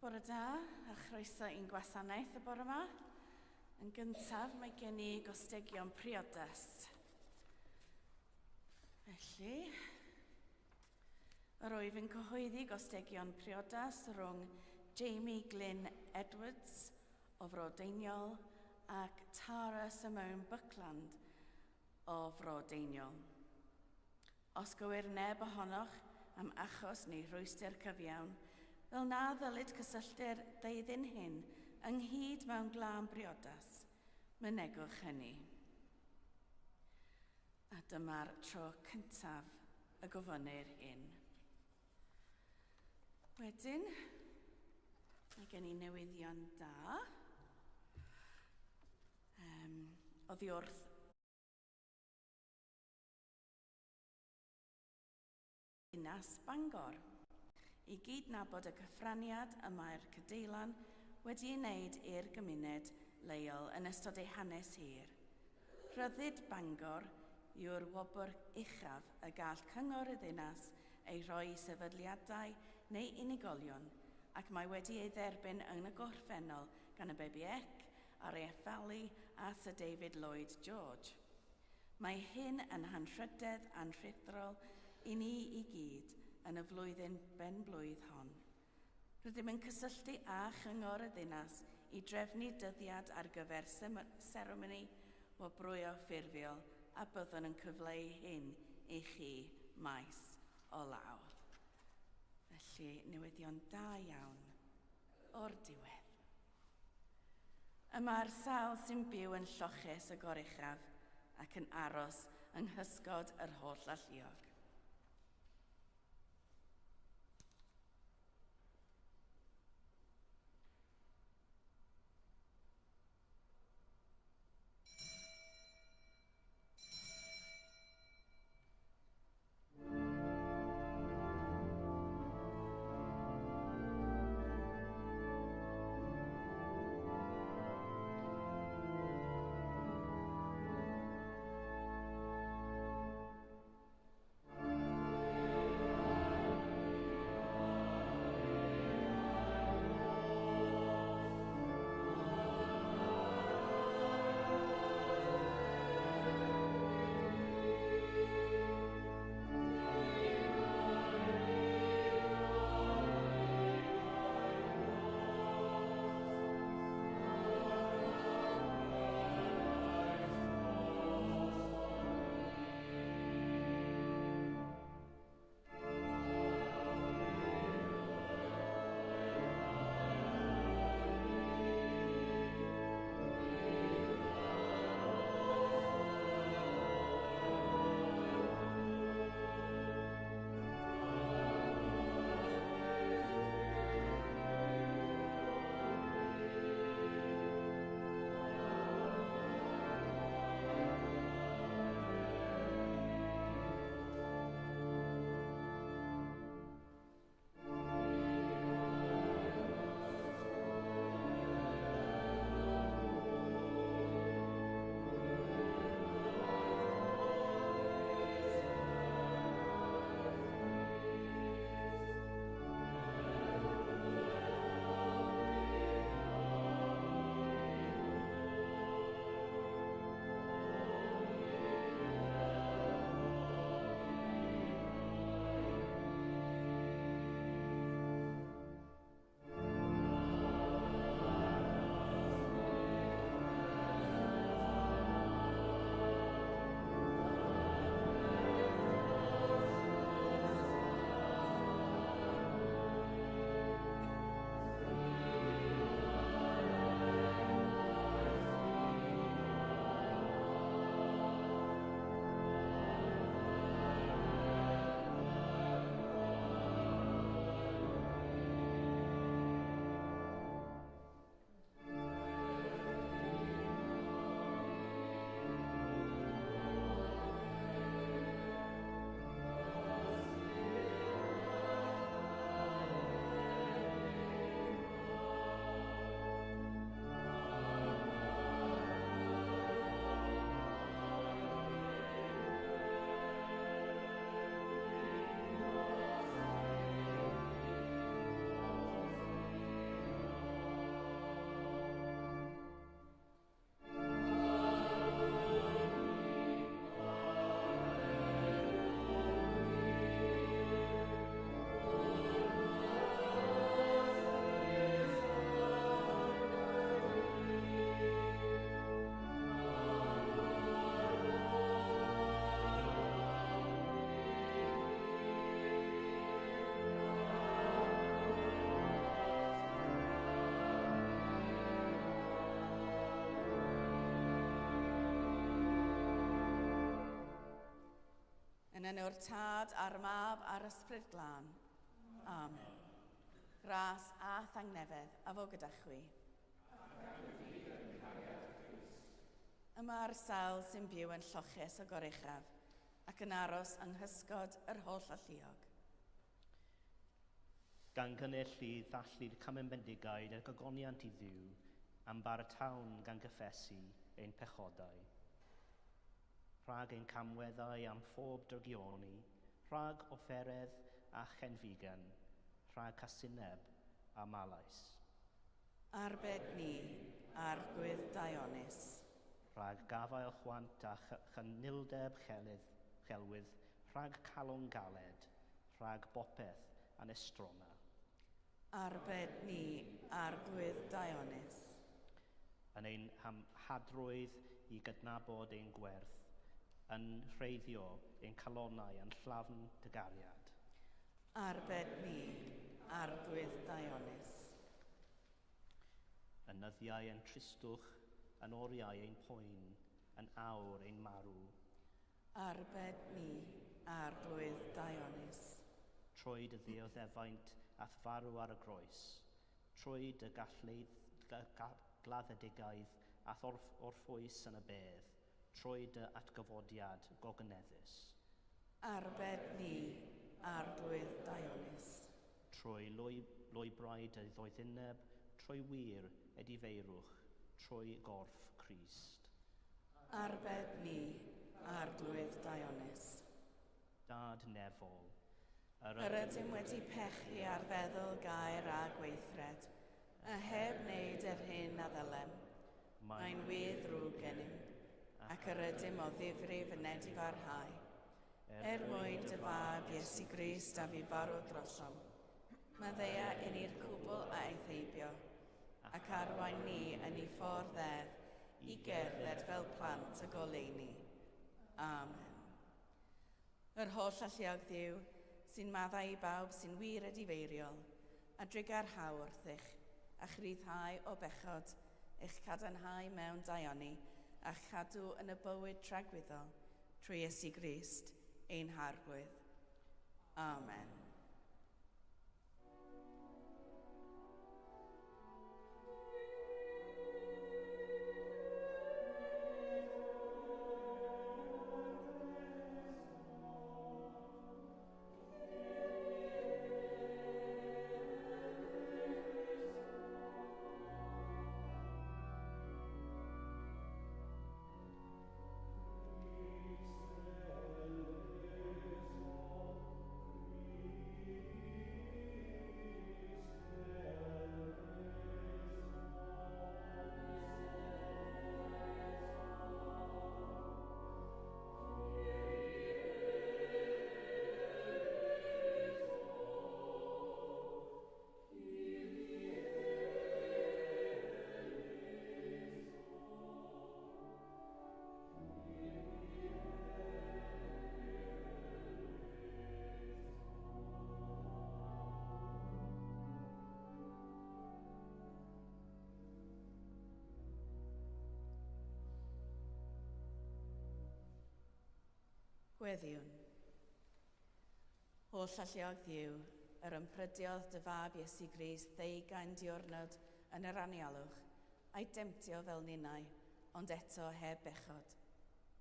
Bore da, a chroeso i'n gwasanaeth y bore yma. Yn gyntaf, mae gen I gostegion priodas. Felly, yr wyf yn cyhoeddi gostegion priodas rhwng Jamie Glyn Edwards o Frodeiniol ac Tara Cymun Bendigaid o Frodeiniol. Os gywir neb ohonoch am achos neu rhwyster cyfiawn, fel na ddylid cysylltu'r deuddyn hyn ynghyd mewn glân briodas, mynegwch hynny. A dyma'r tro cyntaf y gofynir hyn. Wedyn, mae gen I newyddion da. Oddi wrth Dinas Bangor. I gydnabod y cyfraniad y mae'r Cadeilan wedi ei wneud i'r gymuned leol yn ystod ei hanes hir. Rhyddid Bangor yw'r wobr uchaf y gall cyngor y ddinas ei rhoi I sefydliadau neu unigolion, ac mae wedi ei dderbyn yn y gorffennol gan y BBEC, a'r effalu a Sir David Lloyd George. Mae hyn yn hanrhydedd anrhydrol I ni I gyd yn y flwyddyn ben-blwydd hon. Rydym yn cysylltu â chyngor y ddinas I drefnu dyddiad ar gyfer seremoni o brwyo ffurfiol a byddwn yn cyfleu hyn I chi maes o law. Felly, newyddion da iawn o'r diwedd. Yma'r sawl sy'n byw yn lloches y goruchaf ac yn aros yng nghysgod yr holl alluog. Yn enw'r Tad a'r Mab a'r Ysbryd Glân. Amen. Gras a thangnefedd a fo gyda chwi. Yma'r sawl sy'n byw yn lloches o goruchaf ac yn aros yng nghysgod yr holl alluog. Gan gynnell i ddallu'r Cymun Bendigaid er gogoniant i ddiw am baratawn gan gyffesu ein pechodau. Rhag ein camweddau am phob drygioni, rhag offeredd a chenfigen, rhag casineb a malais. Arbed ni, argwydd Dionys. Rhag gafael chwant a chynildeb chelwydd, rhag calon galed, rhag bopeth anestrona. Arbed ni, argwydd Dionys. Yn ein hadrwydd i gydnabod ein gwerth, yn rheiddio ein calonau yn llafn dygariad. Arbed ni, argwydd Dionys. Yn nyddiau yn tristwch, yn oriau ein poen, yn awr ein marw. Arbed ni, arglwydd Dionys. Trwy dy ddioddefaint ath farw ar y groes, trwy dy gladdedigaeth ath orffwys yn y bedd, trwy dy atgyfodiad gogyneddus. Arbed ni, arglwydd Dionys. Trwy lwybrau dy ddoethyneb, trwy wir edifeirwch, trwy gorff Crist. Arbed ni, arglwydd Dionys. Dad nefol, yr ydym wedi pechu ar feddwl gair a gweithred, a heb wneud yr hyn a ddylem. Mae'n weddrwg gennym, ac yr ydym o ddifri fyned i farhau. Mwyn dy fab Iesu Grist a fi farw drosom, Maddea yn i'r cwbl a eithebio, ac arwain ni yn ei ffordd i gerdded fel plant y goleuni. Amen. Yr holl alluog Dduw sy'n maddau i bawb sy'n wir edifeiriol, a drigar haw wrthych, a chryddhau o bechod, eich cadarnhau mewn daioni, a'ch cadw yn y bywyd tragwyddol, trwy Iesu Grist, ein harglwydd. Amen. Gweddiwn. Holl alluog Dduw, yr ymprydiodd dy fab Iesu Grist 20 diwrnod yn yr anialwch, a'i demtio fel ninnau, ond eto heb bechod.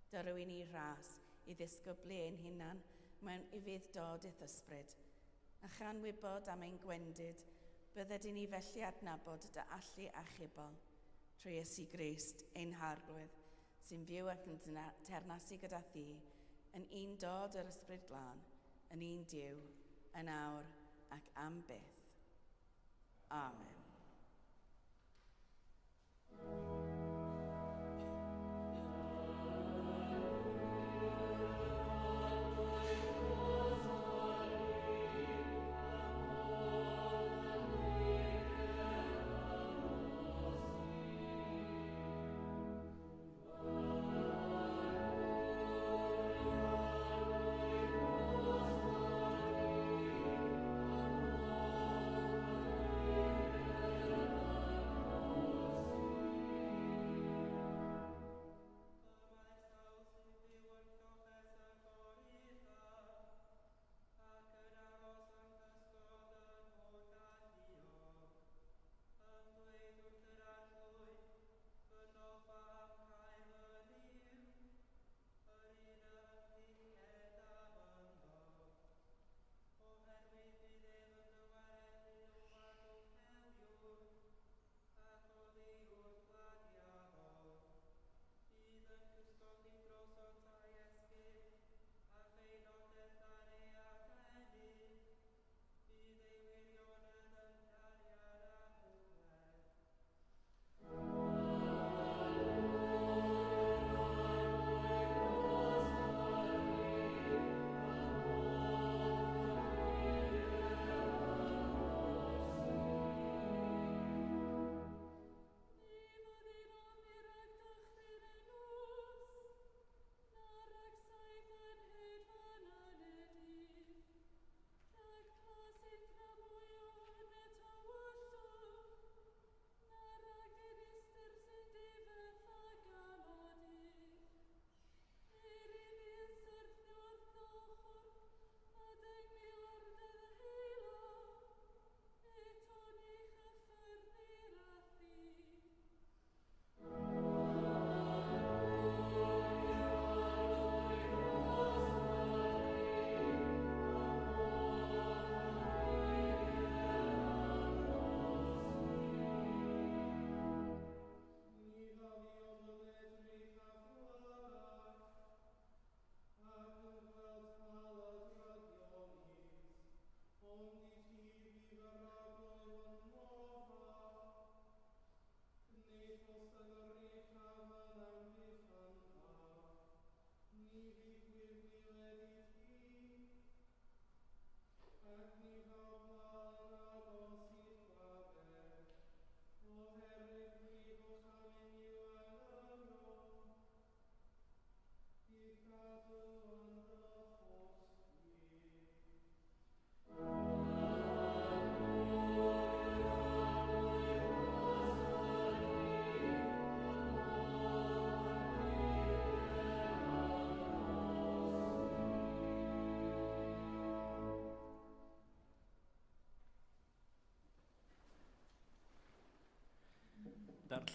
Dyrw i ni ras i ddisgyblu ein hunan mewn ufudd-dod eith ysbryd, a chan wybod am ein gwendid, bydded i ni felly adnabod dy allu achubol, trwy Iesu Grist, ein harglwydd, sy'n fyw ac yn ternasu gyda thi, yn un dod yr Ysbryd Glân, yn un Duw, yn awr ac am byth. Amen.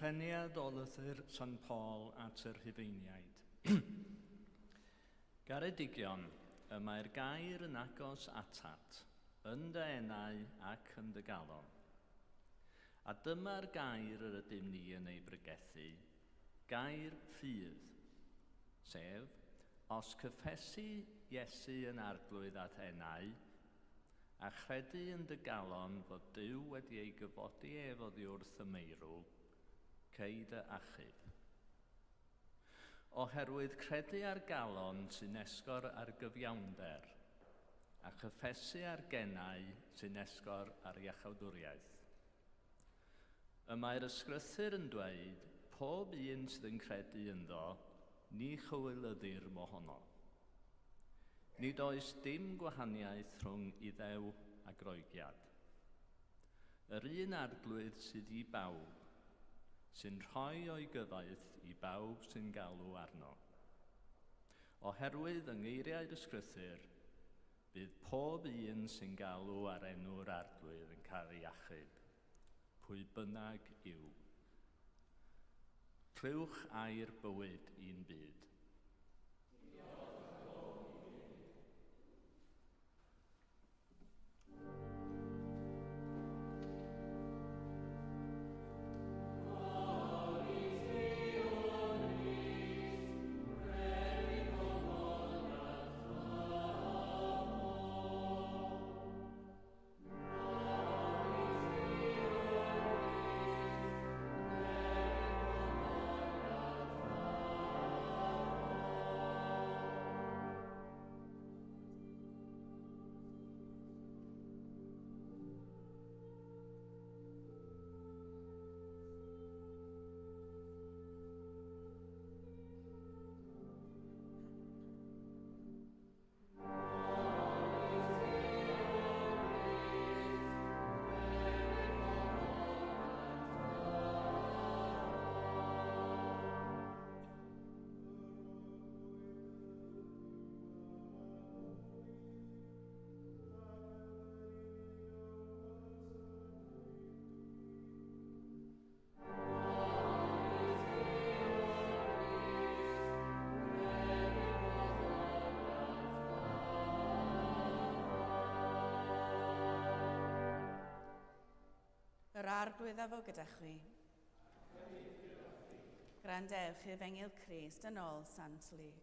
Cymreniad o lythyr San Paul at yr Rhufeiniaid. Garedigion, y mae'r gair yn agos atat, yn dy enau ac yn dy galon. A dyma'r gair yr ydym ni yn ei brygethu, gair ffydd, sef, os cyffesu Iesu yn arglwydd at enau, a chredu yn dy galon fod Duw wedi ei gyfodi efo ddi wrth y meirw, cei dy achub. Oherwydd credu ar galon sy'n esgor ar gyfiawnder, a chyffesu ar genau sy'n esgor ar iachawdwriaeth. Y mae'r ysgrythyr yn dweud, pob un sydd yn credu ynddo, ni chywilyddir mohono. Nid oes dim gwahaniaeth rhwng Iddew a Groegiad. Yr un arglwydd sydd i bawb, sy'n rhoi o'i gyfaith i bawb sy'n galw arno. Oherwydd yng ngeiriau'r ysgrythyr, bydd pob un sy'n galw ar enw'r arglwydd yn cael ei achub, pwy bynnag yw. Rhywch air bywyd i'n byd. Yr arglwydd efo gyda chwi. Grandewch Efengil Crist yn ôl Sant Lug.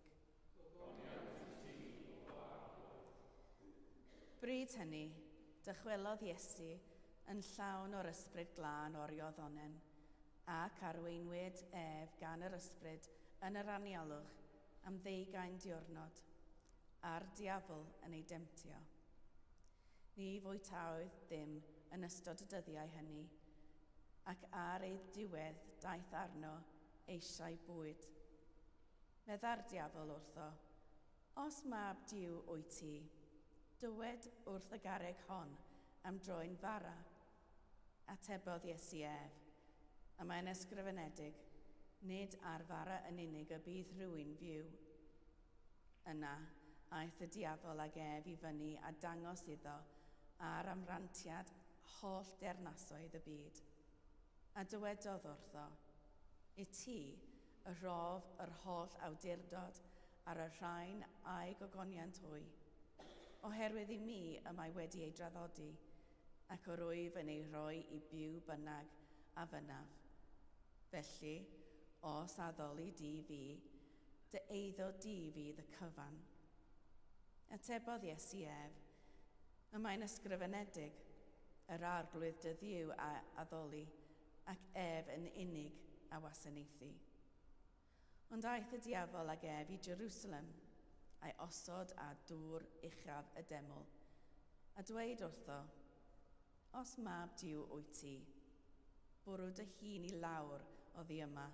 Bryd hynny, dychwelodd Iesu yn llawn o'r ysbryd glân o'r Ioddonen, ac arweinwyd ef gan yr ysbryd yn yr anialwch am 20 diwrnod, a'r diafol yn ei demtio. Ni fwytaodd ddim yn ystod y dyddiau hynny, ac ar ei diwedd daeth arno eisiau bwyd. Medda'r diafol wrtho, os mab Duw wyt ti, dywed wrth y garreg hon am droi'n fara. Atebodd Iesu ef, a mae'n ysgrifenedig, nid ar fara yn unig y bydd rhywun fyw. Yna, aeth y diafol ag ef i fyny a dangos iddo ar amrantiad holl dernasoedd y byd. A dywedodd wrtho, i ti y rof yr holl awdurdod ar y rhain a'i gogoniant hwy, oherwydd i mi y mae wedi ei draddodi, ac yr wyf yn ei roi i byw bynnag a fynaf. Felly, os addoli di fi, dy eiddo di fydd y cyfan. Atebodd Iesu ef, y mae'n ysgrifenedig, yr arglwydd dy Dduw a addoli, ac ef yn unig a wasanaethu. Ond aeth y diafol ag ef i Jerusalem, a'i osod a dŵr uchaf y deml, a dweud wrtho, os mab Duw wyt ti, bwrw dy hun i lawr oddi yma,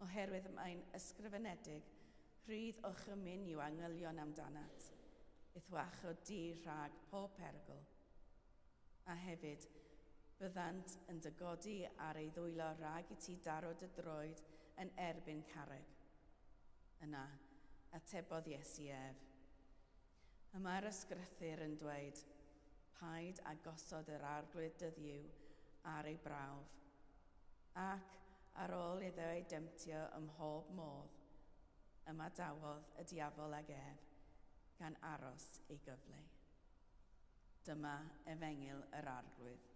oherwydd mae'n ysgrifenedig, rhydd o chymyn yw angylion amdanat, ithwach o di rhag pob pergl. A hefyd, byddant yn dygodi ar ei ddwylo rhag i ti daro dy droed yn erbyn carreg. Yna, atebodd Iesu ef. Y mae'r ysgrythyr yn dweud, paid a gosod yr arglwydd dy Dduw ar ei brawf, ac Ar ôl iddo ei dymtio ym mhob modd, yma dawodd y diafol ag ef, gan aros ei gyfle. Dyma efengyl yr arglwydd.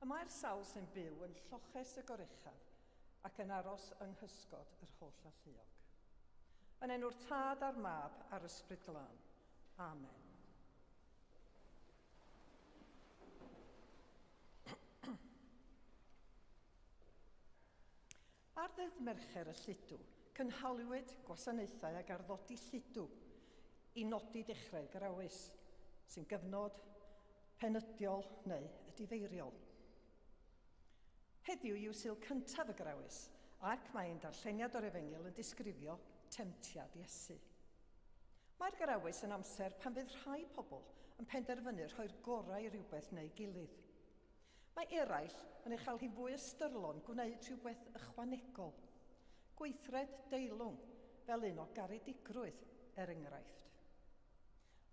Mae'r sawl sy'n byw yn lloches y goruchaf ac yn aros yng nghysgod yr holl alluog. Yn enw'r Tad a'r Mab a'r Ysbryd Glân. Amen. Ar ddydd Mercher y Lludw, cynhaliwyd gwasanaethau ag arddodi lludw i nodi dechrau Grawys, sy'n gyfnod penydiol neu ydifeiriol. Heddiw yw Sul Cyntaf y Grawys, ac mae'n darlleniad o'r efengyl yn disgrifio temtiad Iesu. Mae'r Grawys yn amser pan fydd rhai pobl yn penderfynu rhoi'r gorau i rhywbeth neu gilydd. Mae eraill yn ei chael hi'n fwy ystyrlon gwneud rhywbeth ychwanegol. Gweithred deilwng fel un o garedigrwydd enghraifft.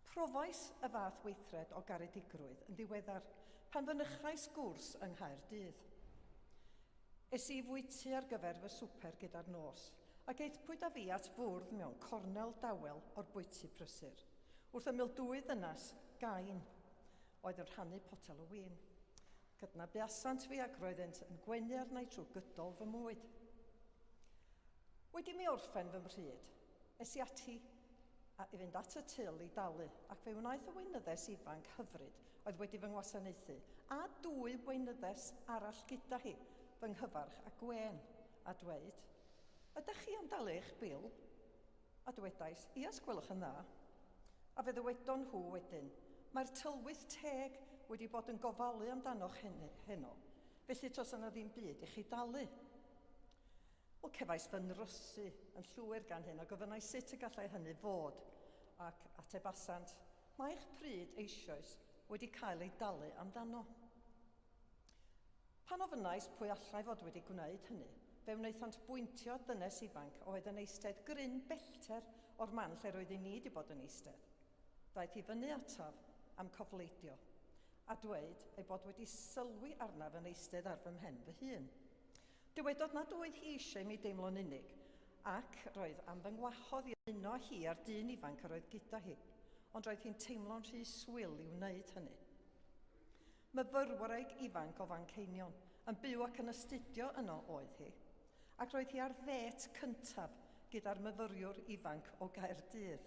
Profais y fath weithred o garedigrwydd yn ddiweddar pan fynychais gwrs yng Nghaerdydd. Es I fwyty ar gyfer fy swper gyda'r nos, ac eithpwyd â fi at fwrdd mewn cornel dawel o'r bwyty prysur, wrth ymyl dwy ddynas gain, oedd yn rhannu potel o win. Cydnabuasant fi ac roeddent yn gwenu arnau trwy gydol fy mwyd. Wedi mi orffen fy mrhyd, es I ati a i fynd at y tyl i dalu, ac fe wnaeth y weinyddes ifanc hyfryd oedd wedi fy ngwasanaethu, a dwy weinyddes arall gyda hi, fy nghyfarch a gwen, a dweud, ydych chi am dalu eich bil? A dwedais, ias gwelwch yn dda. A fe ddywedon nhw wedyn, mae'r tylwyth teg wedi bod yn gofalu amdano'ch heno, felly tos yna ddim byd i chi dalu. Wel, cefais fy nrysu yn llwyr gan hyn, a gofynnau sut y gallai hynny fod, ac atebasant, mae'ch pryd eisoes wedi cael ei dalu amdano. Pan ofynnais pwy allai fod wedi gwneud hynny, fe wnaethant bwyntio dynes ifanc oedd yn eistedd gryn bellter o'r man lle roedd I ni wedi bod yn eistedd. Daeth I fyny ataf am cofleidio, a dweud ei bod wedi sylwi arnaf yn eistedd ar fy mhen fy hun. Dywedodd nad oedd hi eisiau mi deimlo'n unig, ac roedd am fy ngwahodd I ymuno â hi a'r dyn ifanc yr oedd gyda hi, ond roedd hi'n teimlo'n rhy swil I wneud hynny. Myfyrwraig ifanc o Fanceinion, yn byw ac yn astudio yno oedd hi, ac roedd hi ar ddet cyntaf gyda'r myfyriwr ifanc o Gaerdydd.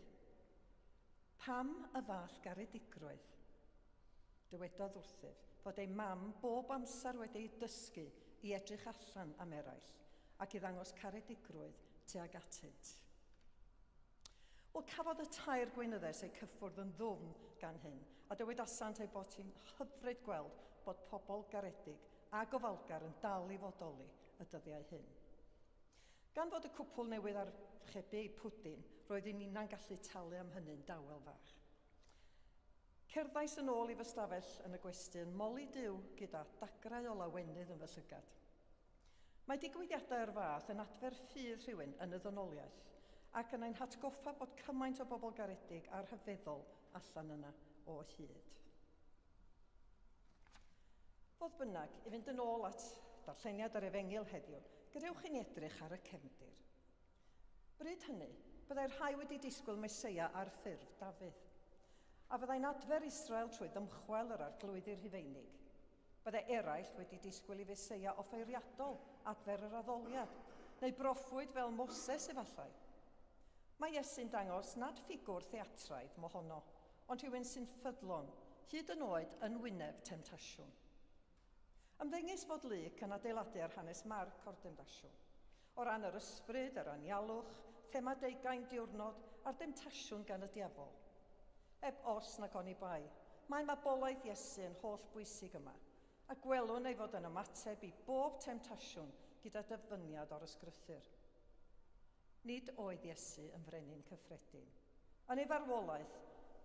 Pam y fath garedigrwydd? Dywedodd wrthyf fod ei mam bob amser wedi ei dysgu I edrych allan am eraill ac I ddangos caredigrwydd tuag atynt. Wel, cafodd y tair gweinyddes eu cyffwrdd yn ddwfn gan hyn, a dywedasant ei bod hi'n hyfryd gweld bod pobl garedig a gofalgar yn dal I fodoli y dyddiau hyn. Gan fod y cwpl newydd ar chebu eu pwdin, roedd I nina'n gallu talu am hynny'n dawel fach. Cerddais yn ôl I fy stafell yn y gwestiwn moli diw gyda dagrau o lawenydd yn fy llygad. Mae digwyddiadau o'r fath yn adfer ffydd rhywun yn y ddynoliaeth, ac yn ein hatgoffa bod cymaint o bobl garedig a'r rhyfeddol allan yna o hyd. Fodd bynnag, I fynd yn ôl at darlleniad yr efengyl heddiw, gadewch I ni edrych ar y cefndir. Bryd hynny, byddai'r rhai wedi disgwyl Meseia ar ffurf Dafydd, a fyddai'n adfer Israel trwy ddymchwel yr arglwyddi'r Rhufeinig. Byddai eraill wedi disgwyl I Feseia offeiriadol adfer yr addoliad, neu broffwyd fel Moses efallai. Mae Iesu'n dangos nad ffigwr theatraidd mohono, ond rhywun sy'n ffyddlon, hyd yn oed yn wyneb temtasiwn. Ymddengys fod Luc yn adeiladu ar hanes Marc o'r demtasiwn, o ran yr ysbryd, yr anialwch, themadeugain diwrnod a'r demtasiwn gan y diafol. os nag oni bai, mae mabolaeth Iesu yn holl bwysig yma, a gwelwn ei fod yn ymateb i bob temtasiwn gyda dyfyniad o'r ysgrythyr. Nid oedd Iesu yn frenin cyffredin. Yn ei farwolaeth,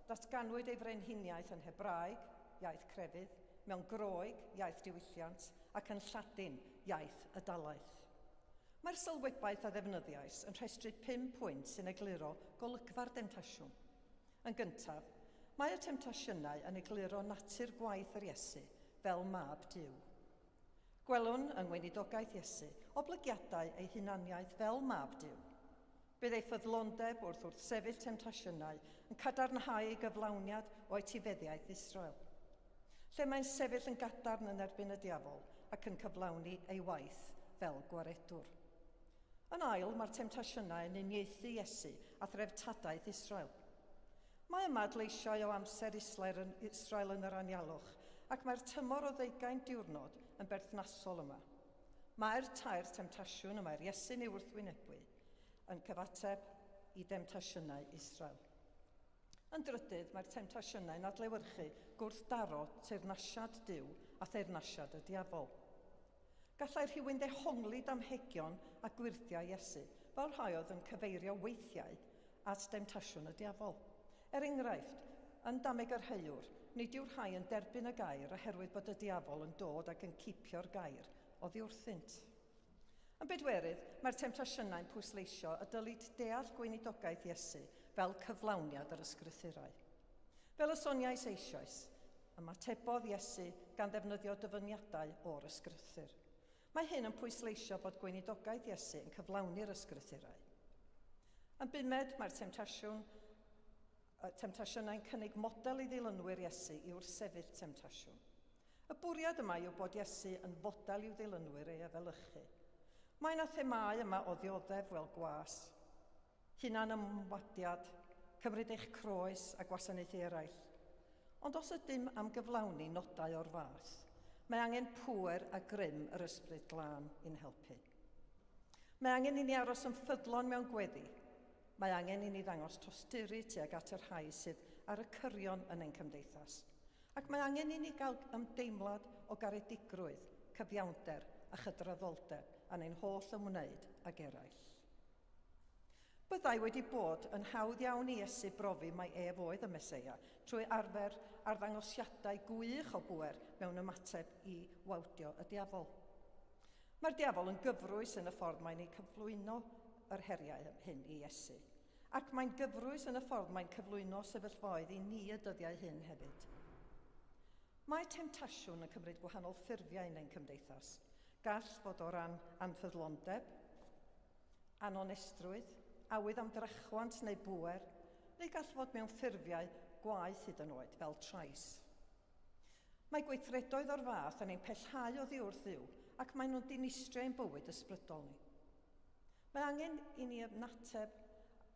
datganwyd ei frenhiniaeth yn Hebraeg, iaith crefydd, mewn Groeg, iaith diwylliant, ac yn Lladin, iaith y dalaeth. Mae'r sylwebaeth a ddefnyddiais yn rhestru 5 pwynt sy'n egluro golygfa'r demtasiwn. Yn gyntaf, mae y temtasiynau yn egluro natur gwaith yr Iesu fel mab Duw. Gwelwn yng ngweinidogaeth Iesu oblygiadau ei hunaniaeth fel mab Duw. Bydd ei ffyddlondeb wrth sefyll temtasiynau yn cadarnhau ei gyflawniad o etifeddiaeth Israel, lle mae'n sefyll yn gadarn yn erbyn y diafol ac yn cyflawni ei waith fel gwaredwr. Yn ail, mae'r temtasiynau yn uniaethu Iesu a threftadaeth Israel. Mae yma adleisiau o amser Israel yn yr anialwch, ac mae'r tymor o 20 diwrnod yn berthnasol yma. Mae'r tair temtasiwn y mae'r Iesu'n ei wrthwynebu yn cyfateb i demtasiynau Israel. Yn drydydd, mae'r temtasiynau'n adlewyrchu gwrthdaro teyrnasiad Duw a theyrnasiad y diafol. Gallai rhywun ddehongli damhegion a gwirthiau Iesu, fel rhai oedd yn cyfeirio weithiau at demtasiwn y diafol. Enghraifft, yn dameg yr heiwr, nid yw'r rhai yn derbyn y gair oherwydd bod y diafol yn dod ac yn cipio'r gair oddi wrthynt. Yn bedwerydd, mae'r temtasiynau'n pwysleisio y dylid deall gweinidogaeth Iesu fel cyflawniad yr ysgrythurau. Fel y soniais eisoes, ymatebodd Iesu gan ddefnyddio dyfyniadau o'r ysgrythyr. Mae hyn yn pwysleisio bod gweinidogaeth Iesu yn cyflawni'r ysgrythurau. Yn bumed, mae'r temtasiynau'n cynnig model i ddilynwyr Iesu i wrthsefyll temtasiwn. Y bwriad yma yw bod Iesu yn fodel i'w ddilynwyr ei efelychu. Mae yna themau yma o ddioddef fel gwas, hunan ymwadiad, cymryd eich croes a gwasanaethu eraill. Ond os ydym am gyflawni nodau o'r fath, mae angen pŵer a grym yr ysbryd glân i'n helpu. Mae angen i ni aros yn ffyddlon mewn gweddi. Mae angen i ni ddangos tosturi tuag at yr rhai sydd ar y cyrion yn ein cymdeithas. Ac mae angen i ni gael ymdeimlad o garedigrwydd, cyfiawnder a chydraddoldeb yn ein holl ymwneud ag eraill. Byddai wedi bod yn hawdd iawn i Iesu brofi mai ef oedd y Meseia trwy arfer arddangosiadau gwych o bŵer mewn ymateb i wawdio y diafol. Mae'r diafol yn gyfrwys yn y ffordd mae'n ei cyflwyno yr heriau hyn i Iesu, ac mae'n gyfrwys yn y ffordd mae'n cyflwyno sefyllfaoedd i ni y dyddiau hyn hefyd. Mae temtasiwn yn cymryd gwahanol ffurfiau yn ein cymdeithas, gall fod o ran anffyddlondeb, anonestrwydd, awydd am drychwant neu bŵer, neu gall fod mewn ffurfiau gwaith hyd yn oed fel trais. Mae gweithredoedd o'r fath yn ein pellhau oddi wrth Dduw, ac maen nhw'n dinistrio ein bywyd ysbrydol ni. Mae angen i ni ymateb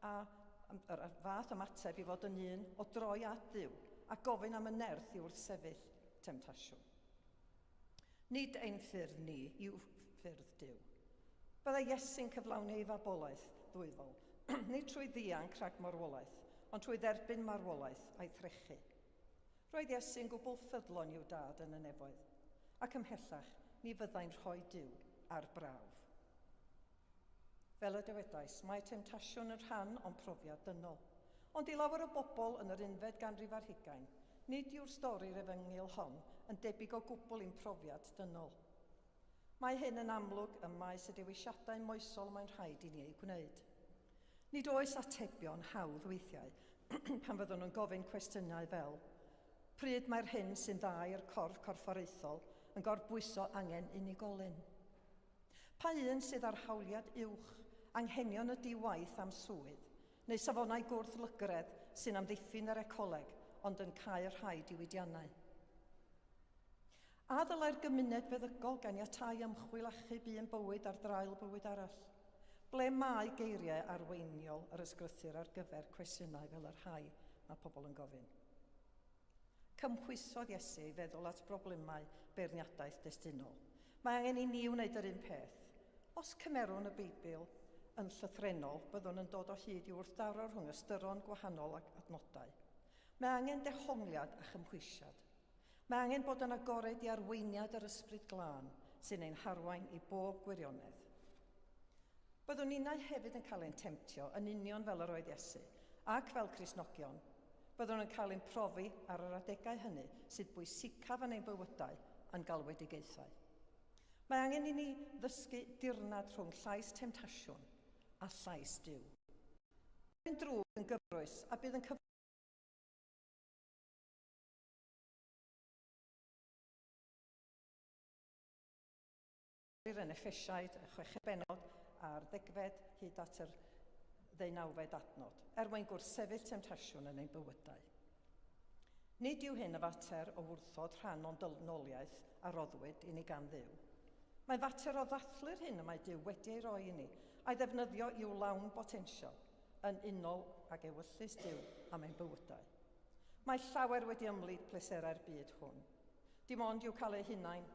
yr fath ymateb i fod yn un o droi at Dduw a gofyn am y nerth i wrthsefyll temtasiwn. Nid ein ffyrdd ni yw ffyrdd Duw. Byddai Iesu'n cyflawni ei fabolaeth ddwyfol, nid trwy ddianc rhag marwolaeth, ond trwy dderbyn marwolaeth a'i threchu. Roedd Iesu'n gwbl ffyddlon i'w dad yn y nefoedd, ac ymhellach ni fyddai'n rhoi Duw ar brawf. Fel y dywedais, mae temtasiwn yn rhan o'n profiad dynol, ond i lawer o bobl yn yr 11 ganrif ar 20, nid yw'r stori'r efengyl hon yn debyg o gwbl i'n profiad dynol. Mae hyn yn amlwg ym maes y dewisiadau moesol mae'n rhaid i ni ei gwneud. Nid oes atebion hawdd weithiau pan fyddwn nhw'n gofyn cwestiynau fel pryd mae'r hyn sy'n dda i'r corff corfforaethol yn gorbwyso angen unigolyn. Pa un sydd ar hawliad uwch, anghenion y di-waith am swydd, neu safonau gwrth lygredd sy'n amddiffyn yr ecoleg ond yn cael rhai diwydiannau. A ddylai'r gymuned feddygol ganiatáu ymchwil achub un bywyd ar draul bywyd arall? Ble mae geiriau arweiniol yr ysgrythyr ar gyfer cwestiynau fel yr rhai mae pobl yn gofyn? Cymhwysodd Iesu i feddwl at broblemau beirniadaeth destunol. Mae angen i ni wneud yr un peth. Os cymerwn y Beibl yn llythrenol, byddwn yn dod o hyd i wrthdaro rhwng ystyron gwahanol ac adnodau. Mae angen dehongliad a chymhwysiad. Mae angen bod yn agored i arweiniad yr ysbryd glân sy'n ein harwain i bob gwirionedd. Byddwn ninnau hefyd yn cael ein temtio yn union fel yr oedd Iesu, ac fel Cristnogion, byddwn yn cael ein profi ar yr adegau hynny sydd bwysicaf yn ein bywydau yn galwedigaethau. Mae angen i ni ddysgu dirnad rhwng llais temtasiwn a llais Duw. Mae'n drwg yn gyfrwys a bydd yn yn Effesiaid y 6 bennod a'r 10 hyd at yr 19 adnod, mwyn gwrthsefyll temtasiwn yn ein bywydau. Nid yw hyn y fater o wrthod rhan o'n dylnoliaeth a roddwyd i ni gan Dduw. Mae fater o ddathlu'r hyn y mae Duw wedi ei roi i ni, a'i ddefnyddio i'w lawn botensial yn unol ag ewyllus Duw am ein bywydau. Mae llawer wedi ymlid pleserau'r byd hwn. Dim ond i'w cael ei hunain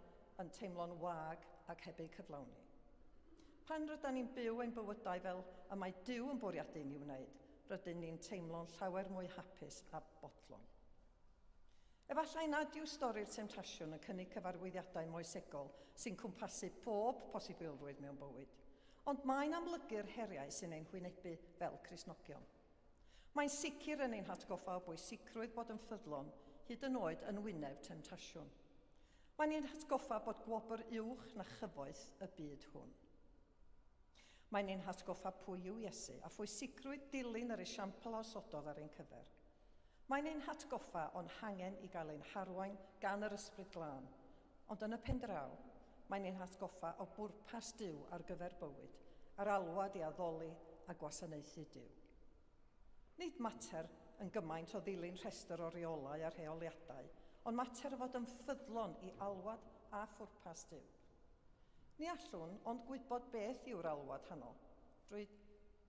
yn teimlo'n wag ac heb ei cyflawni. Pan rydyn ni'n byw ein bywydau fel y mae Duw yn bwriadu ni wneud, rydyn ni'n teimlo'n llawer mwy hapus a bodlon. Efallai nad yw stori'r temtasiwn yn cynnig cyfarwyddiadau moesegol sy'n cwmpasu bob posibilrwydd mewn bywyd, ond mae'n amlygu'r heriau sy'n ein hwynebu fel Cristnogion. Mae'n sicr yn ein hatgoffa o bwysigrwydd bod yn ffyddlon hyd yn oed yn wyneb temtasiwn. Mae'n ein hatgoffa bod gwobr uwch na chyfoeth y byd hwn. Mae'n ein hatgoffa pwy yw Iesu a phwysigrwydd dilyn yr esiampl a osododd ar ein cyfer. Mae'n ein hatgoffa o'n hangen i gael ein harwain gan yr ysbryd glân, ond yn y pen draw, mae'n ein hatgoffa o bwrpas Duw ar gyfer bywyd, a'r alwad i addoli a gwasanaethu Duw. Nid mater yn gymaint o ddilyn rhestr o reolau a rheoliadau, ond mater o fod yn ffyddlon i alwad a phwrpas Duw. Ni allwn ond gwybod beth yw'r alwad honno, drwy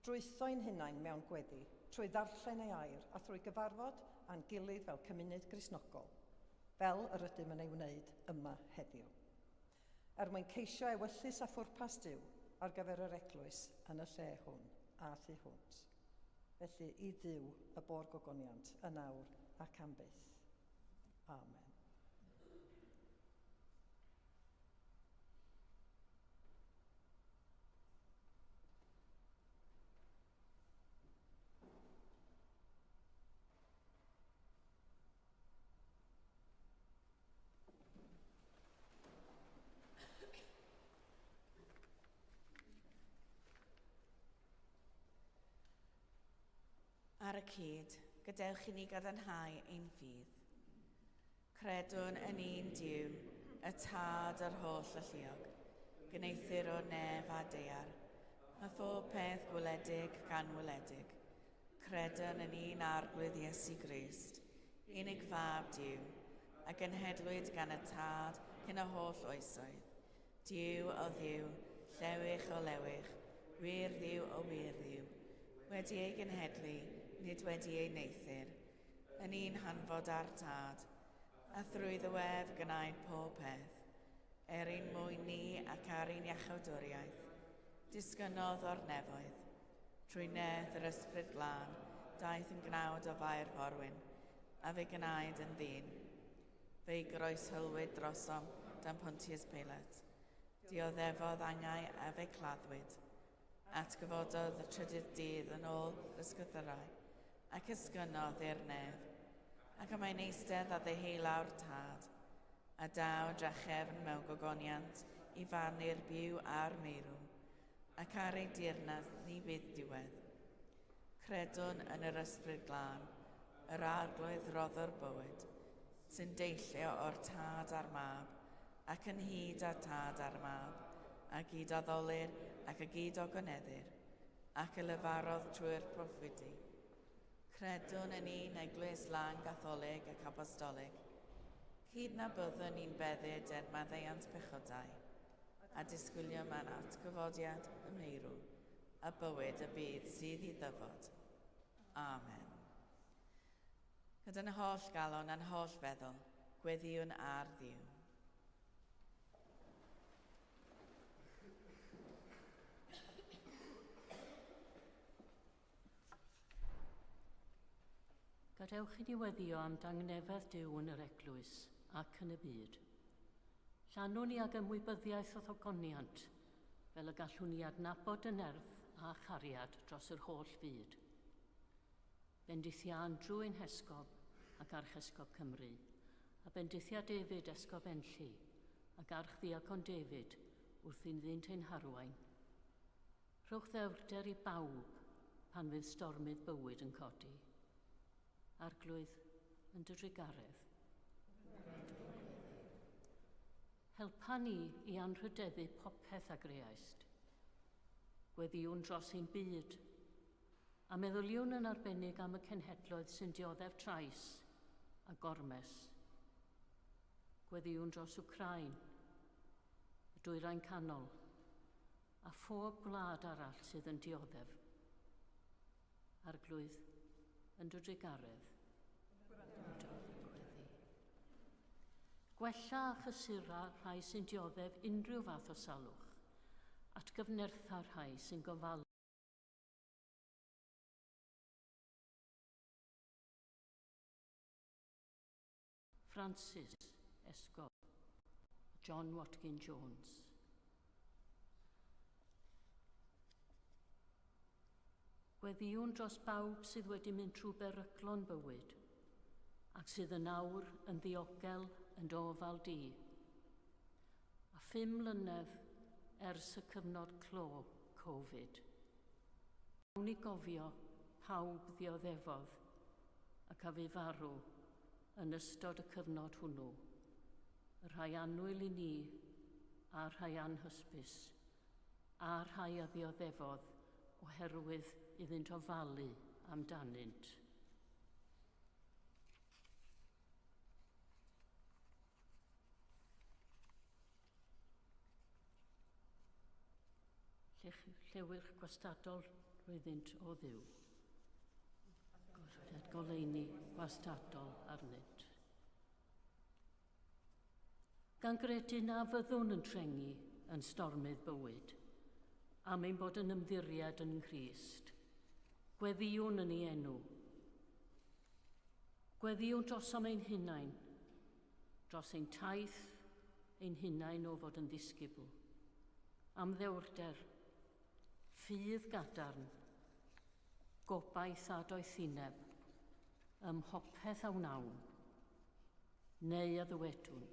drwytho'n hunain mewn gweddi, trwy ddarllen ei air a trwy gyfarfod a'n gilydd fel cymuned Gristnogol, fel yr ydym yn ei wneud yma heddiw. Mwyn ceisio ewyllus a phwrpas Duw ar gyfer yr eglwys yn y lle hwn a thu hwnt. Felly i Dduw y bo'r gogoniant yn awr ac am byth. Amen. Ar y cyd, gadewch i ni gadarnhau ein ffydd. Credwn yn un Duw, y tad yr holl alluog, gneithir o nef a dear, a phob peth gwledig gan wledig. Credwn yn un arglwydd Iesu Grist, unig fab Duw, a genhedlwyd gan y tad cyn y holl oesoedd. Duw o ddiw, llewych o lewych, wir ddiw o wir ddiw, wedi ei genhedlu, nid wedi ei neithir, yn un hanfod ar tad, a thrwy ddywedd gynnau pob peth, un mwy ni ac ar un iachawdwriaeth, disgynnodd o'r nefoedd, trwy nedd yr ysbryd glân, daeth yn gnawd o fair forwyn, a fe gnaed yn ddyn. Fe'i groeshylwyd drosom dan Pontius Pilate, dioddefodd angau a fe claddwyd, atgyfododd y trydydd dydd yn ôl ysgythyrau, ac ysgynnodd i'r nef, ac am ein eistedd a ddeheilawr tad, a daw drachefn mewn gogoniant i farnu'r byw a'r meirw, ac ar ei dirnad ni bydd diwedd. Credwn yn yr ysbryd glân, yr arglwydd roddor bywyd, sy'n deillio o'r tad a'r mab, ac yn hyd â tad a'r mab, a gyd addolir ac y gyd o goneddir, ac y lefarodd trwy'r proffwydi. Credwn yn un eglwys lan gatholig ac apostolig, cyd na byddwn ni'n beddyr er maddeuant pechodau, a disgwylio mewn atgyfodiad y meirw, a bywyd y bydd sydd i ddyfod. Amen. Gyda'n holl galon a'n holl feddwl, gweddiwn ar Dduw. Gadewch i ni weddio am dangnefedd Duw yn yr eglwys ac yn y byd. Llanwn ni ag ymwybyddiaeth o ddogoniant, fel y gallwn ni adnabod y nerth a chariad dros yr holl fyd. Bendithia Andrew ein hesgob ac archesgob Cymru, a bendithia David esgob Enlli ac archddiacon David wrth iddynt ein harwain. Rhowch ddewrder i bawb pan fydd stormydd bywyd yn codi. Arglwydd yn dy drigaredd. Helpa ni i anrhydeddu popeth a greaist. Gweddiwn dros ein byd, a meddyliwn yn arbennig am y cenhedloedd sy'n dioddef trais a gormes. Gweddiwn dros Wcrain, y Dwyrain Canol, a phob gwlad arall sydd yn dioddef. Arglwydd yn dy drigaredd. Gwella a chysura rhai sy'n dioddef unrhyw fath o salwch, at gyfnertha rhai sy'n gofalu. Francis Esgob, John Watkin Jones. Gweddiwn dros bawb sydd wedi mynd trwy beryclo'n bywyd, ac sydd yn awr yn ddiogel yn ofal di. A 5 mlynedd ers y cyfnod clo Covid. Awn ni gofio pawb ddioddefodd ac a fu farw yn ystod y cyfnod hwnnw, y rhai annwyl i ni a rhai anhysbys, a rhai a ddioddefodd oherwydd iddynt ofalu amdanynt. Llewyrch gwastadol roeddynt o ddiw. Gorfod goleuni gwastadol arnynt. Gan gredu na fyddwn yn trengu yn stormydd bywyd, am ein bod yn ymddiried yn Christ. Gweddiwn yn ei enw. Gweddiwn drosom ein hunain, dros ein taith, ein hunain o fod yn ddisgybl. Am ddewrder, ffydd gadarn, gobaith a doethineb, ym mhopeth a wnawn, neu a ddywedwn.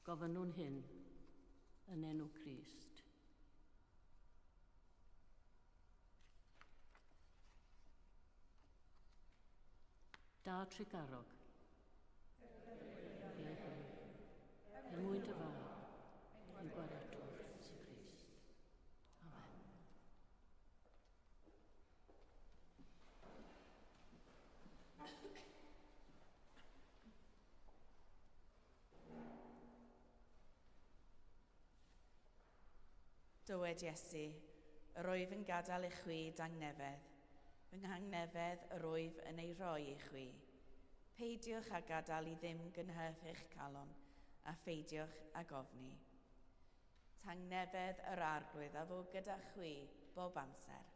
Gofynnwn hyn yn enw Christ. Da trigarog. Er mwyn dy fawr, yn gwaredwr sy'n Christ. Amen. Dywed Iesu, yr wyf yn gadael i chwi dangnefedd, fy nghangnefedd yr wyf yn ei roi i chwi. Peidiwch a gadael i ddim gynhyrch eich calon, a pheidiwch a gofni. Tangnefedd yr arglwydd a fo gyda chwi bob amser.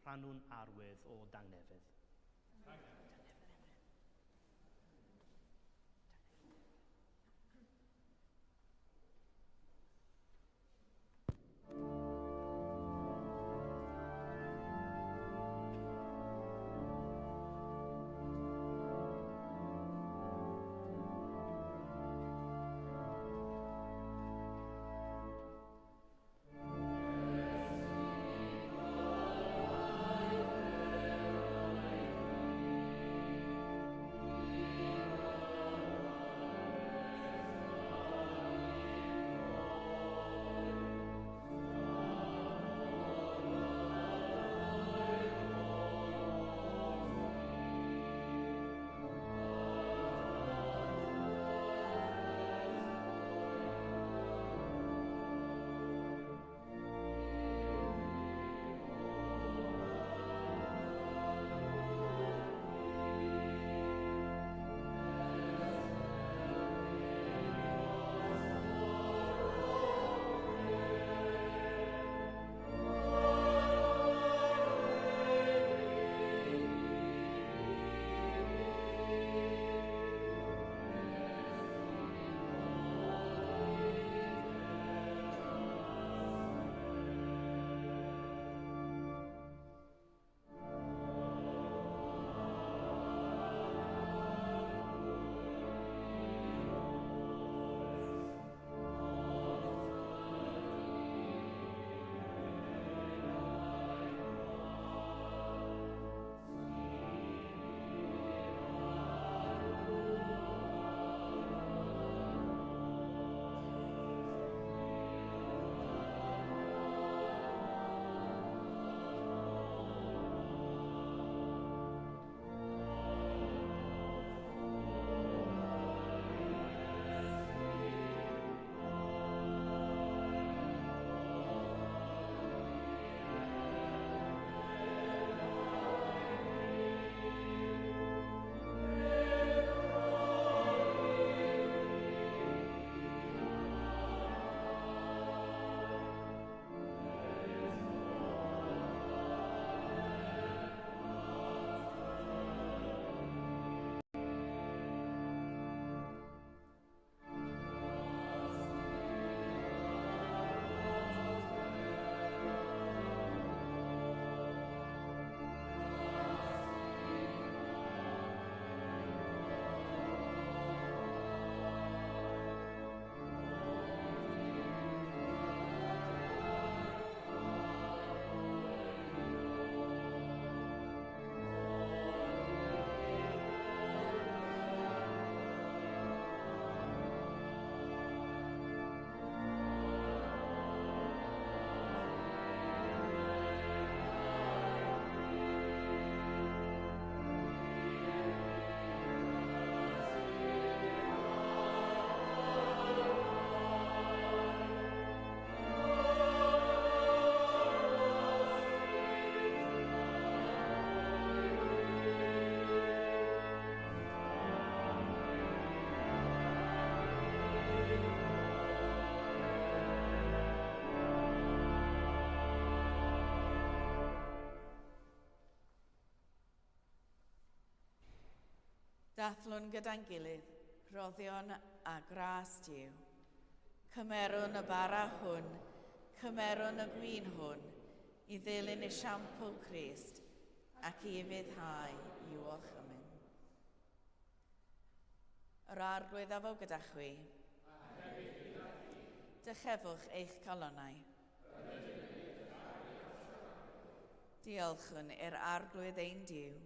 Rhannwn arwydd o dangnefedd. Daethlwn gyda'n gilydd, roddion a gras Duw. Cymerwn y bara hwn, cymerwn y gwyn hwn, i ddilyn y siampl Crist, ac i fyddhau i'w olchymyn. Yr arglwydd a fo gyda chwi. Dychefwch eich calonnau. Diolchwn i'r arglwydd ein Duw.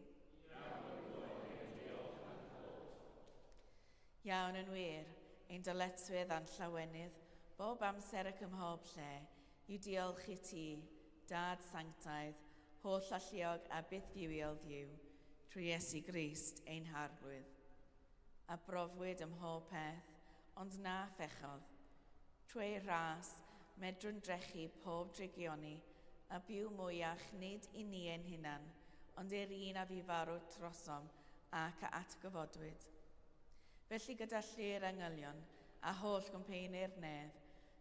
Iawn yn wir, ein dyletswydd a'n llawenydd, bob amser ac ym mhob lle, i'w diolch i ti, Dad Sanctaidd, holl alluog a bythfywiol Dduw, trwy Iesu Grist ein harglwydd. A brofwyd ym mhob peth, ond na phechodd. Trwy ras, medrwn drechu pob drigioni, a byw mwyach nid i ni ein hunan, ond i'r un a fi farw trosom ac a atgyfodwyd. Felly gyda llu'r angylion a holl gwmpeinir nef,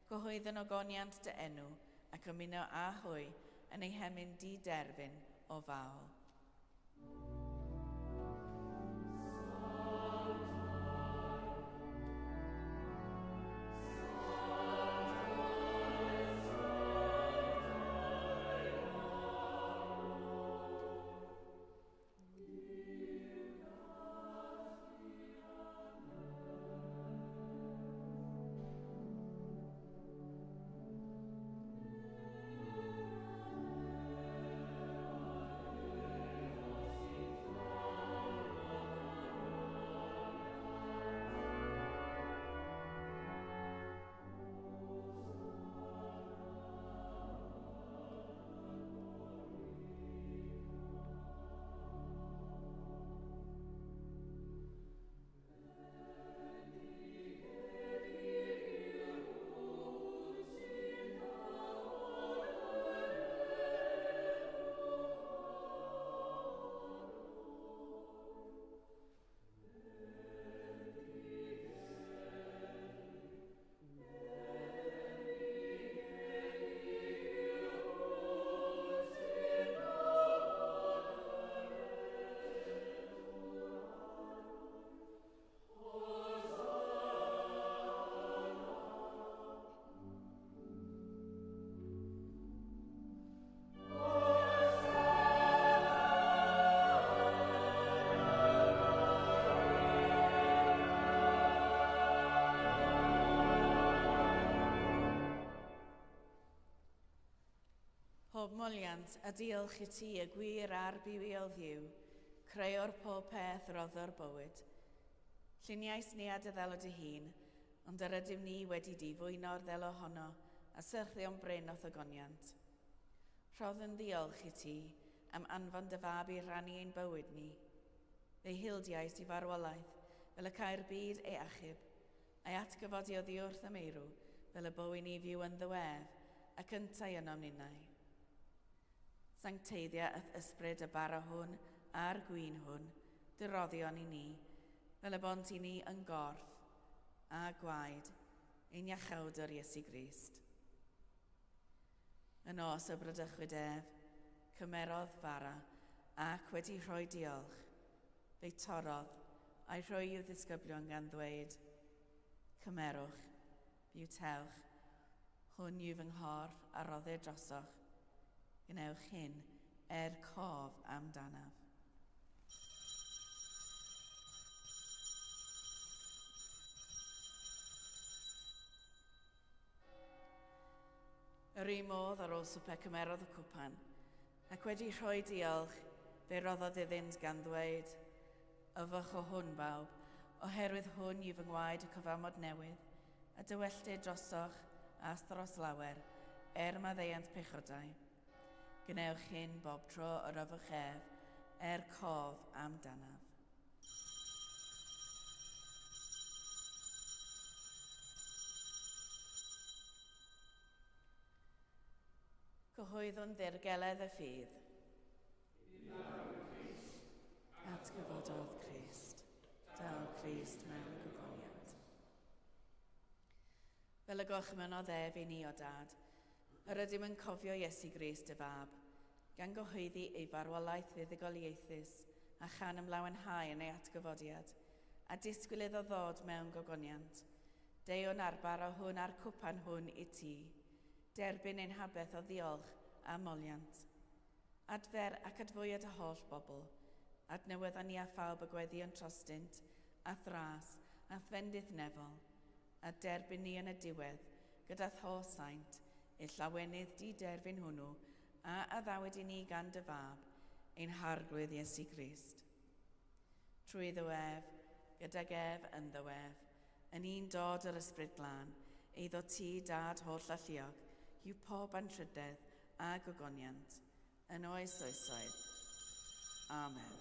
gyhoeddyn ogoniant dy enw ac ymuno a hwy yn ei hemyn di-derfyn o fawl. Pob moliant a diolch i ti y gwir a'r bywiol Dduw, creuo'r pob peth roddo'r bywyd. Lluniais ni a dy ddelo dy hun, ond yr ydym ni wedi di fwyno'r ddelo honno a syrthio'n bryn o thygoniant. Rhoddwn diolch i ti am anfon dy fab i rannu ein bywyd ni. Fe'i hildiais i farwolaeth fel y cair byd ei achub, a'i atgyfodi oddi wrth y meirw fel y bywyd ni fyw yn ddiwedd ac yntau yn omninnau. Sancteiddia ysbryd y bara hwn a'r gwyn hwn, dyroddion i ni, fel y bont i ni yn gorff a gwaed, ein iachawdwr Iesu Grist. Yn os y brydychwyd ef, cymerodd bara ac wedi rhoi diolch, fe'i torodd a'i rhoi i'w ddisgyblion gan ddweud, cymerwch, biwtewch, hwn yw fy nghorff a roddir drosoch, Gnewch hyn cof amdanaf. Yr un modd ar ôl swper cymerodd y cwpan, ac wedi rhoi diolch, fe roddodd iddynt gan ddweud, yfych o hwn bawb, oherwydd hwn yw fy ngwaed y cyfamod newydd, a dywelltid drosoch a thros lawer, maddeuant pechodau. Gnewch hyn bob tro yr yfych ef, cof amdanaf. Cyhoeddwn ddirgeledd y ffydd. Atgyfododd Crist, dal Crist mewn gwyddoniad. Fel y gochmynodd ef i ni o dad, yr ydym yn cofio Iesu Grist y fab, gan gyhoeddi ei farwolaeth fuddugoliaethus a chan ymlawenhau yn ei atgyfodiad, a disgwyl iddo ddod mewn gogoniant. Deion arbar o hwn a'r cwpan hwn i ti, derbyn ein habeth o ddiolch a moliant. Adfer ac adfwyad y holl bobl, adnewyddan ni a phawb y gweddion trostynt, a thras, a thfendydd nefol, a derbyn ni yn y diwedd, gyda thosaint, ei llawenydd di derbyn hwnnw, a addawyd i ni gan dy fab, ein harglwydd Iesu Grist. Trwy ddiwef, gydag ef yn ddiwef, yn un dod yr ysbryd glân, eiddo ti dad holl alluog, yw pob anrhydedd a gogoniant, yn oes oesoedd. Amen.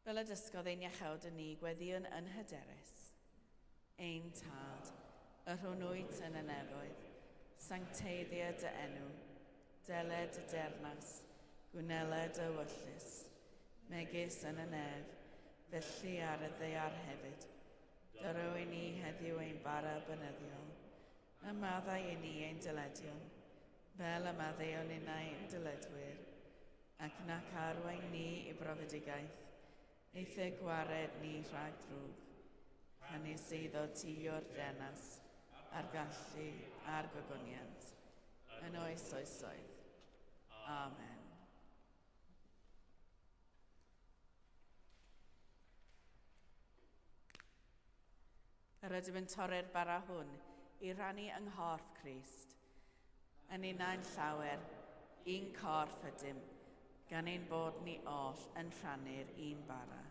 Fel y dysgodd ein iachawd yn ni gweddion yn hyderus. Ein tad, yr hwnnwyd yn y nefoedd, sancteiddio dy enw, deled y dernas, gwneled y wyllus, megis yn y nef, felly ar y ddeiar hefyd. Dyro i ni heddiw ein bara bynyddiol, y maddau i ni ein dyledion, fel y maddeuon unau ein dyledwyr, ac nac arwain ni i brofedigaeth, eithau gwared ni rhag drwg, canis eiddo ti o'r denas, a'r gallu a'r gogoniant, yn oes oesoedd. Amen. Yr ydym yn torri'r bara hwn i rannu yng nghorff Crist. Yn unau'n llawer, un corff ydym, gan ein bod ni oll yn rhannu'r un bara.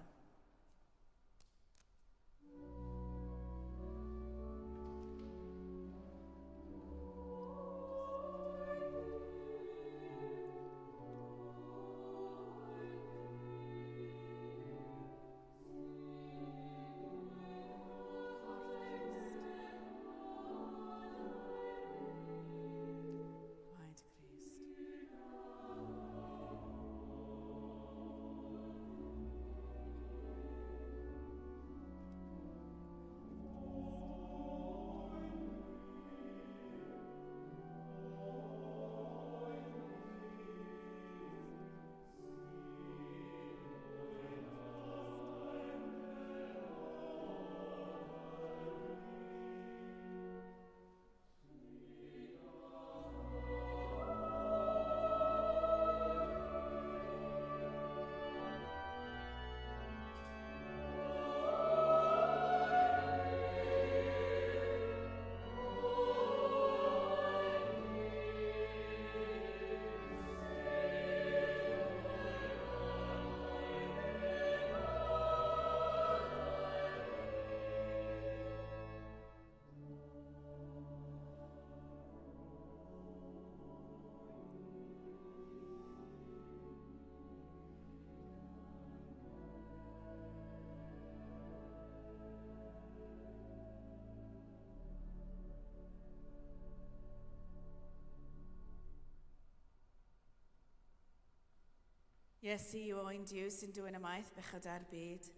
Iesu yw oen Diw sy'n dwyn ymaith bechod ar byd.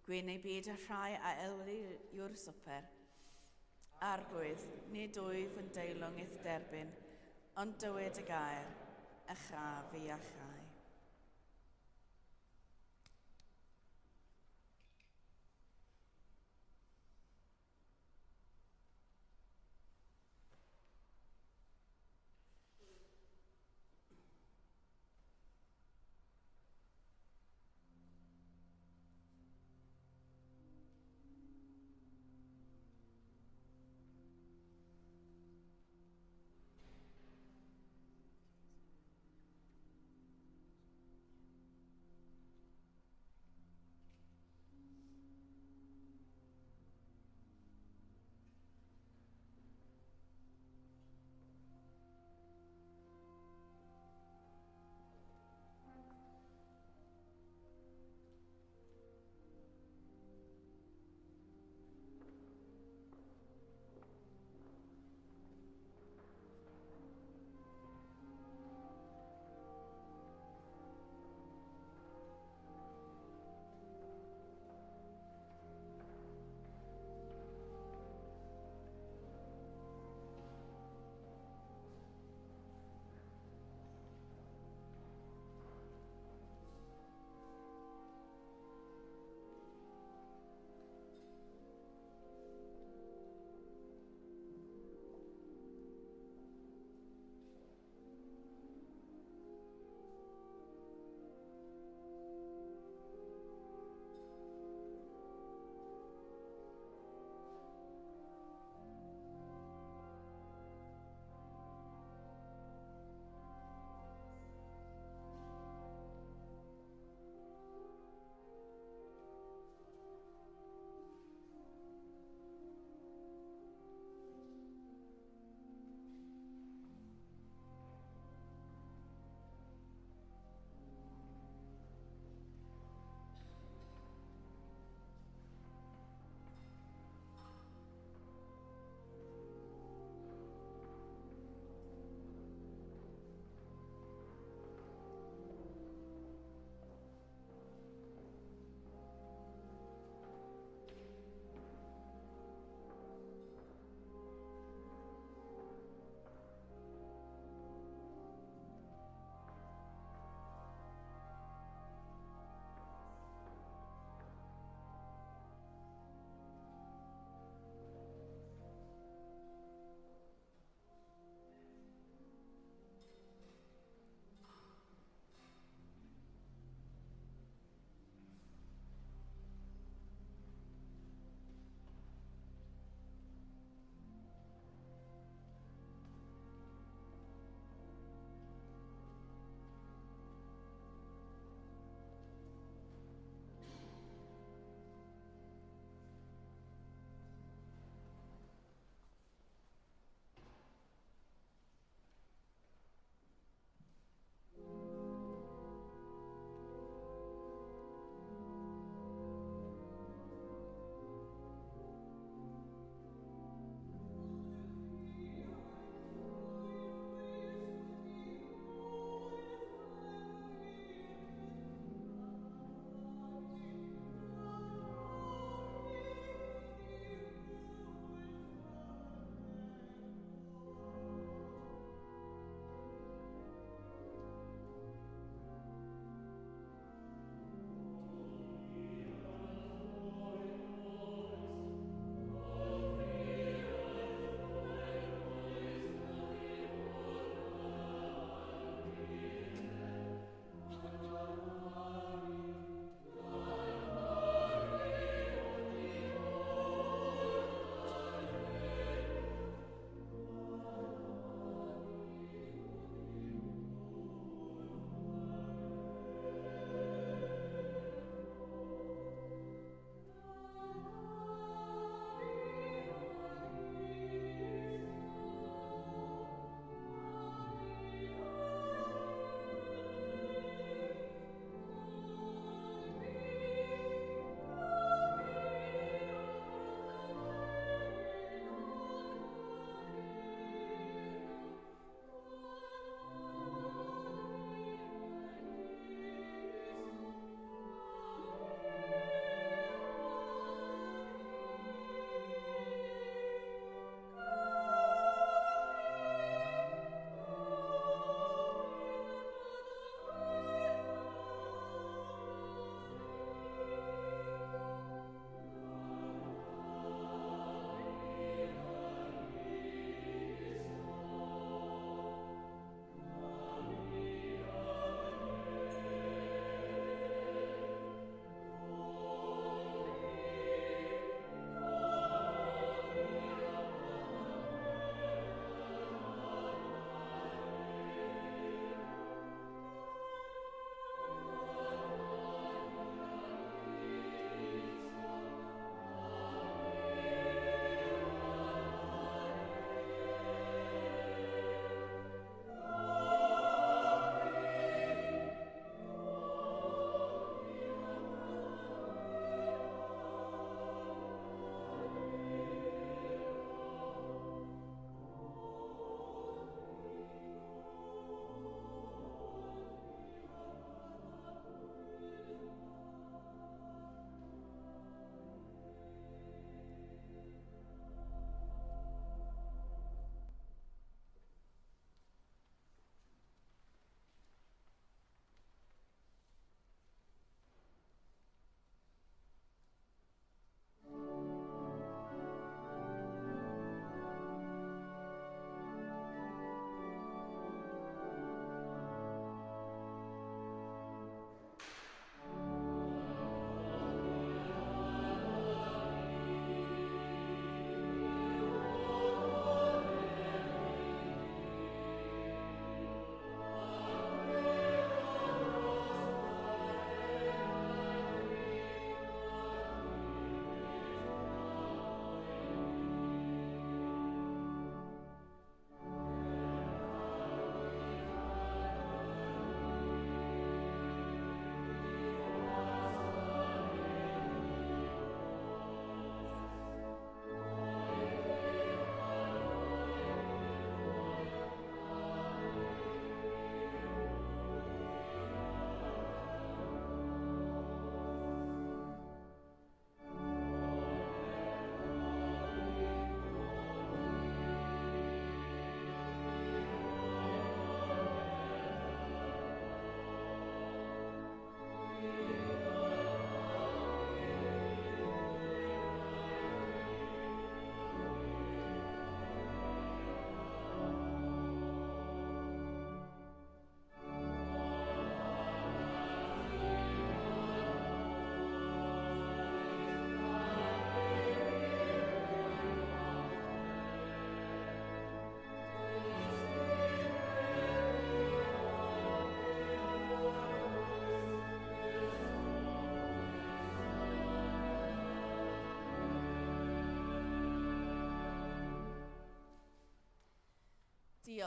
Gwyn ei byd a rhai a elwi yw'r swper. Arglwydd, nid wyf yn deilwng eith derbyn, ond dywyd y gair, a chaf i a chau.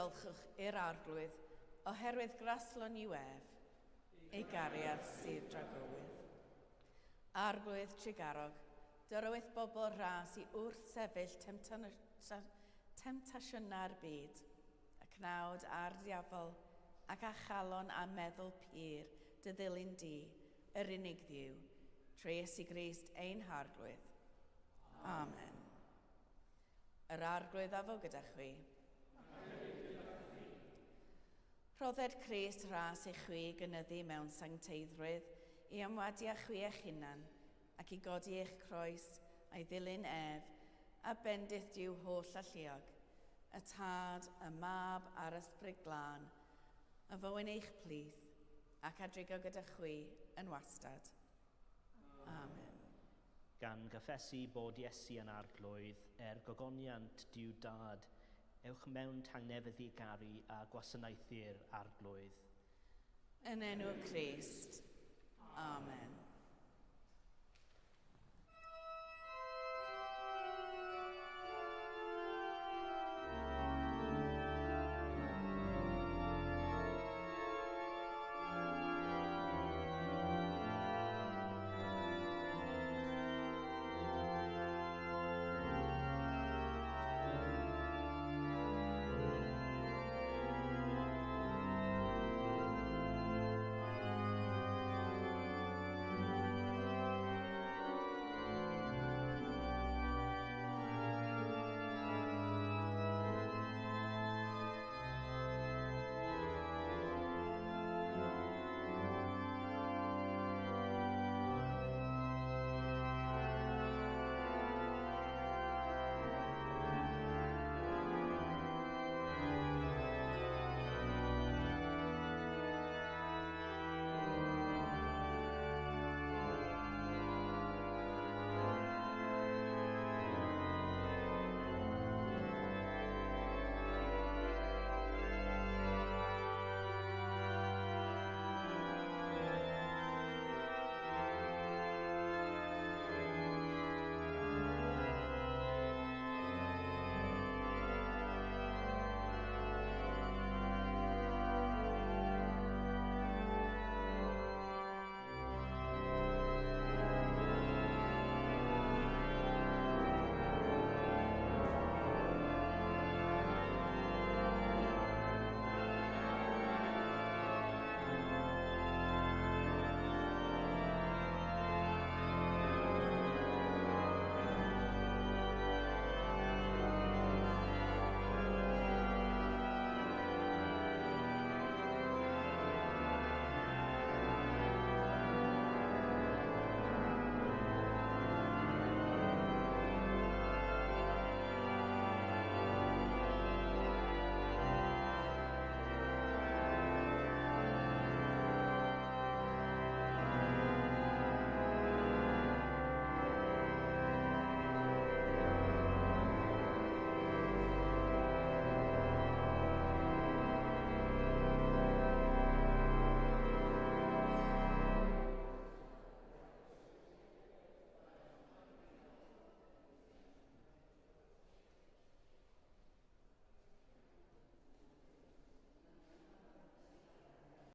diolchwch i'r arglwydd oherwydd graslon i'w ef, ei gariad sydd dragowydd. Arglwydd Tregarog, dyrwydd bobl ras i wrth sefyll temtasiynau'r byd, y cnawd a'r diafol, ac a chalon a meddwl pyr dy ddilyn di, yr unig ddiw, trwy Iesu Grist ein harglwydd. Amen. Yr arglwydd a fo gyda chwi. Rhodded Crist ras i chwi gynyddu mewn sancteiddrwydd i ymwadio chwi eich hunan ac i godi eich croes a'i ddilyn ef a bendith diw holl alluog, y tad, y mab a'r ysbryd glân, y fywyn eich plith ac adrigo gyda chwi yn wastad. Amen. Gan gyffesu bod Iesu yn arglwydd gogoniant diw dad, ewch mewn tangnefyddigaru a gwasanaethu'r arglwydd. Yn enw Crist. Amen.